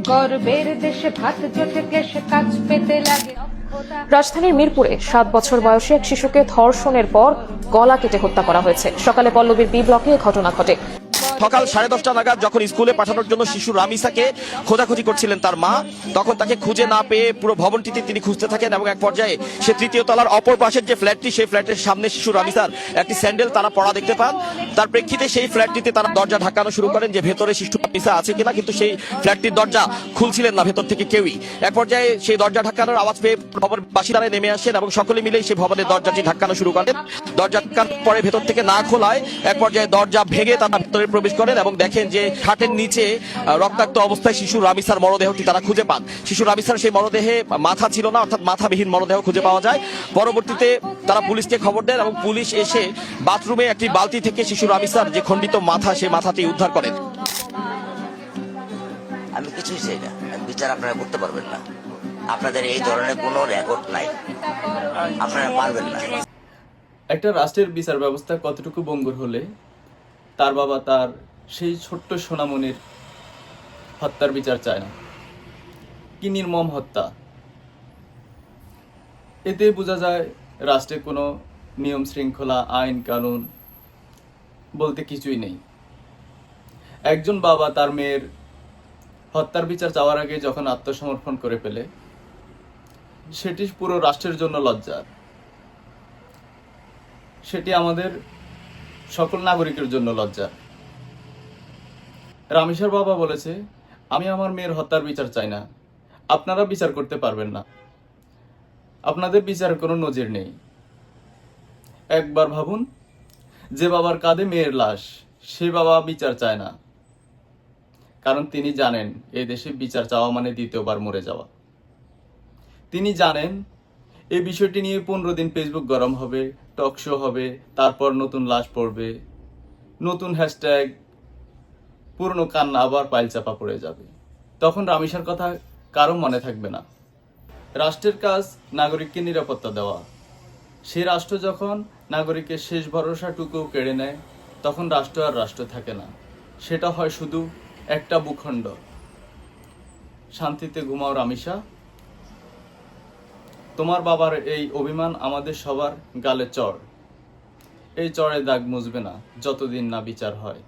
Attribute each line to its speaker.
Speaker 1: গর্বের দেশে ভাত জোটে ক্লেশে কাজ পেতে লাগে।
Speaker 2: রাজধানীর মিরপুরে 7 বছর বয়সী এক শিশুকে ধর্ষণের পর গলা কেটে হত্যা করা হয়েছে। সকালে পল্লবীর বি ব্লকে এ ঘটনা ঘটে।
Speaker 3: সকাল 10:30 নাগাদ যখন স্কুলে পাঠানোর জন্য শিশু রামিসাকে খোঁজাখুঁজি করছিলেন তার মা, তখন তাকে খুঁজে না পেয়ে পুরো ভবনটিতে তিনি খুঁজতে থাকেন এবং এক পর্যায়ে সে তৃতীয় তলার অপর পাশের যে ফ্ল্যাটটি, সেই ফ্ল্যাটের সামনে শিশু রামিসার একটি স্যান্ডেল তারা পড়া দেখতে পান। তার প্রেক্ষিতে সেই ফ্ল্যাটটিতে তারা দরজা ঢাকানো শুরু করেন যে ভেতরে শিশু রামিসা আছে কিনা, কিন্তু সেই ফ্ল্যাটটির দরজা খুলছিলেন না ভেতর থেকে কেউই। এক পর্যায়ে সেই দরজা ঢাকানোর আওয়াজ পেয়ে ভবনের বাসিন্দারা নেমে আসেন এবং সকলে মিলেই সেই ভবনের দরজাটি ঢাকানো শুরু করেন। দরজা ঢাকানোর পরে ভেতর থেকে না খোলায় এক পর্যায়ে দরজা ভেঙে তারা ভেতরে প্রবেশ করেন এবং দেখেন যে খাটের নিচে রক্তাক্ত অবস্থায় শিশু রামিসার মরদেহটি তারা খুঁজে পান। শিশু রামিসার সেই মরদেহে মাথা ছিল না, অর্থাৎ মাথাবিহীন মরদেহ খুঁজে পাওয়া যায়। পরবর্তীতে তারা পুলিশকে খবর দেন এবং পুলিশ এসে বাথরুমে একটি বালতি থেকে শিশু রামিসার যে খণ্ডিত মাথা, সেই মাথাটি উদ্ধার করেন।
Speaker 4: আমি কিছুই চাই না, বিচার আপনারা করতে পারবেন না। আপনাদের এই ধরনের কোনো রেকর্ড নাই, আপনারা পারবেন না।
Speaker 5: একটা রাষ্ট্রের বিচার ব্যবস্থা কতটুকু ভঙ্গুর হলে তার বাবা তার সেই ছোট্ট সোনামণির হত্যার বিচার চায় না? কি নির্মম হত্যা! এতে বোঝা যায় রাষ্ট্রে কোনো নিয়ম শৃঙ্খলা, আইন কানুন বলতে কিছুই নেই। একজন বাবা তার মেয়ের হত্যার বিচার চাওয়ার আগে যখন আত্মসমর্পণ করে ফেলে, সেটি পুরো রাষ্ট্রের জন্য লজ্জার। সেটি আমাদের সকল নাগরিকের জন্য লজ্জা। রামিসার বাবা বলেছে, আমি আমার মেয়ের হত্যার বিচার চাই না। আপনারা বিচার করতে পারবেন না, আপনাদের বিচারের কোনো নজির নেই। একবার ভাবুন, যে বাবার কাঁধে মেয়ের লাশ, সে বাবা বিচার চায় না, কারণ তিনি জানেন এই দেশে বিচার চাওয়া মানে দ্বিতীয়বার মরে যাওয়া। তিনি জানেন এই বিষয়টি নিয়ে 15 দিন ফেসবুক গরম হবে, টক শো হবে, তারপর নতুন লাশ পড়বে, নতুন হ্যাশট্যাগ, পুরনো কান্না আবার পাইলচাপা পড়ে যাবে। তখন রামিসার কথা কারো মনে থাকবে না। রাষ্ট্রের কাজ নাগরিককে নিরাপত্তা দেওয়া। সেই রাষ্ট্র যখন নাগরিকের শেষ ভরসাটুকু কেড়ে নেয়, তখন রাষ্ট্র আর রাষ্ট্র থাকে না, সেটা হয় শুধু একটা ভূখণ্ড। শান্তিতে ঘুমাও রামিসা। তোমার বাবার এই অভিমান আমাদের সবার গালে চড়। এই চড়ে দাগ মুছবে না যতদিন না বিচার হয়।